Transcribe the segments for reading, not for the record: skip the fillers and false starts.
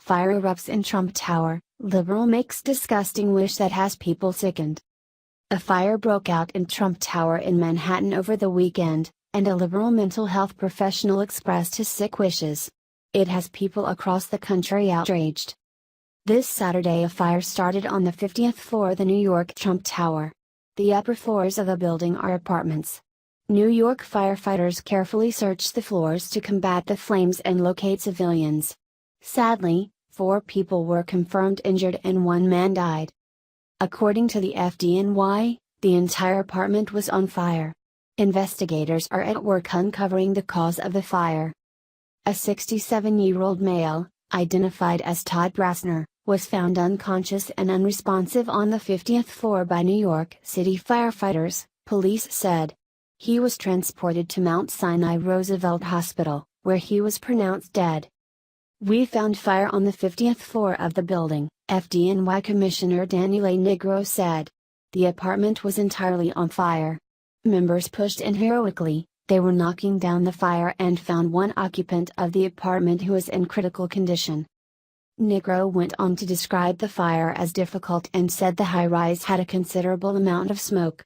Fire erupts in Trump Tower, liberal makes disgusting wish that has people sickened. A fire broke out in Trump Tower in Manhattan over the weekend, and a liberal mental health professional expressed his sick wishes. It has people across the country outraged. This Saturday a fire started on the 50th floor of the New York Trump Tower. The upper floors of the building are apartments. New York firefighters carefully searched the floors to combat the flames and locate civilians. Sadly, 4 people were confirmed injured and 1 man died. According to the FDNY, the entire apartment was on fire. Investigators are at work uncovering the cause of the fire. A 67-year-old male, identified as Todd Brassner, was found unconscious and unresponsive on the 50th floor by New York City firefighters, police said. He was transported to Mount Sinai Roosevelt Hospital, where he was pronounced dead. "We found fire on the 50th floor of the building," FDNY Commissioner Daniele Negro said. The apartment was entirely on fire. Members pushed in heroically, they were knocking down the fire and found one occupant of the apartment who was in critical condition. Negro went on to describe the fire as difficult and said the high-rise had a considerable amount of smoke.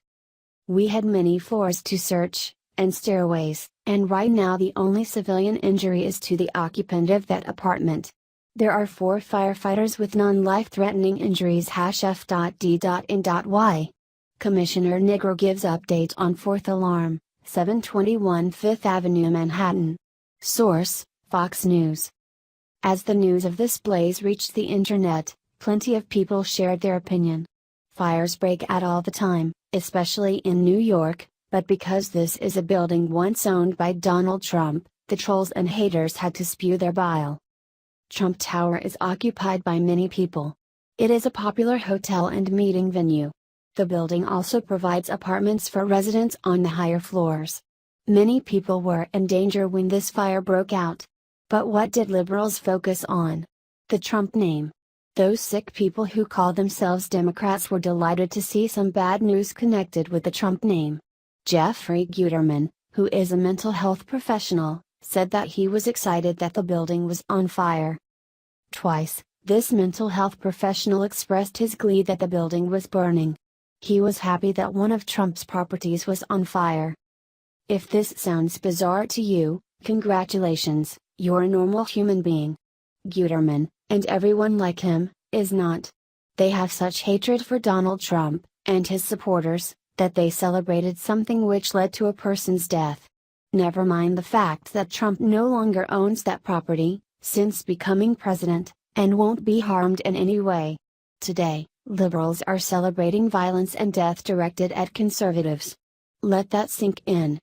"We had many floors to search, and stairways, and right now the only civilian injury is to the occupant of that apartment. There are 4 firefighters with non-life-threatening injuries. F.D.N.Y. Commissioner Negro gives update on 4th alarm, 721 5th Avenue, Manhattan. Source: Fox News. As the news of this blaze reached the internet, plenty of people shared their opinion. Fires break out all the time, especially in New York, but because this is a building once owned by Donald Trump, the trolls and haters had to spew their bile. Trump Tower is occupied by many people. It is a popular hotel and meeting venue. The building also provides apartments for residents on the higher floors. Many people were in danger when this fire broke out. But what did liberals focus on? The Trump name. Those sick people who call themselves Democrats were delighted to see some bad news connected with the Trump name. Jeffrey Guterman, who is a mental health professional, said that he was excited that the building was on fire. Twice, this mental health professional expressed his glee that the building was burning. He was happy that one of Trump's properties was on fire. If this sounds bizarre to you, congratulations, you're a normal human being. Guterman, and everyone like him, is not. They have such hatred for Donald Trump, and his supporters, that they celebrated something which led to a person's death. Never mind the fact that Trump no longer owns that property, since becoming president, and won't be harmed in any way. Today, liberals are celebrating violence and death directed at conservatives. Let that sink in.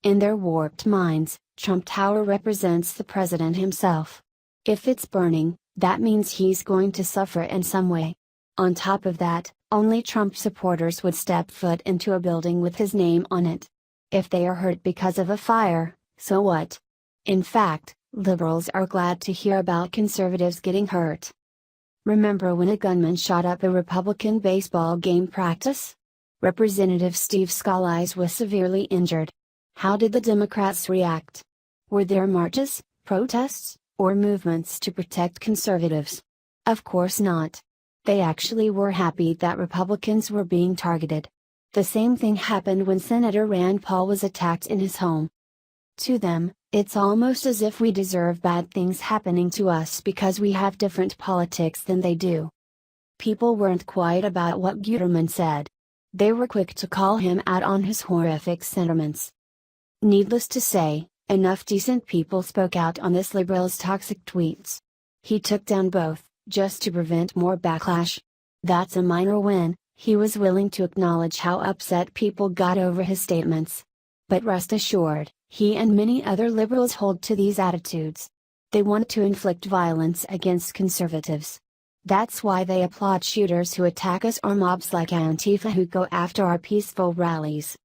In their warped minds, Trump Tower represents the president himself. If it's burning, that means he's going to suffer in some way. On top of that, only Trump supporters would step foot into a building with his name on it. If they are hurt because of a fire, so what? In fact, liberals are glad to hear about conservatives getting hurt. Remember when a gunman shot up a Republican baseball game practice? Representative Steve Scalise was severely injured. How did the Democrats react? Were there marches, protests, or movements to protect conservatives? Of course not. They actually were happy that Republicans were being targeted. The same thing happened when Senator Rand Paul was attacked in his home. To them, it's almost as if we deserve bad things happening to us because we have different politics than they do. People weren't quiet about what Guterman said. They were quick to call him out on his horrific sentiments. Needless to say, enough decent people spoke out on this liberal's toxic tweets. He took down both, just to prevent more backlash. That's a minor win. He was willing to acknowledge how upset people got over his statements. But rest assured, he and many other liberals hold to these attitudes. They want to inflict violence against conservatives. That's why they applaud shooters who attack us or mobs like Antifa who go after our peaceful rallies.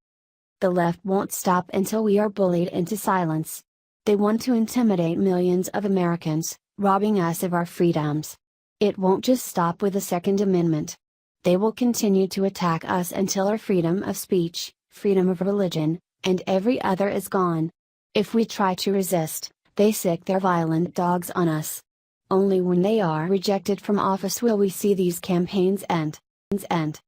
The left won't stop until we are bullied into silence. They want to intimidate millions of Americans, robbing us of our freedoms. It won't just stop with the Second Amendment. They will continue to attack us until our freedom of speech, freedom of religion, and every other is gone. If we try to resist, they sick their violent dogs on us. Only when they are rejected from office will we see these campaigns end.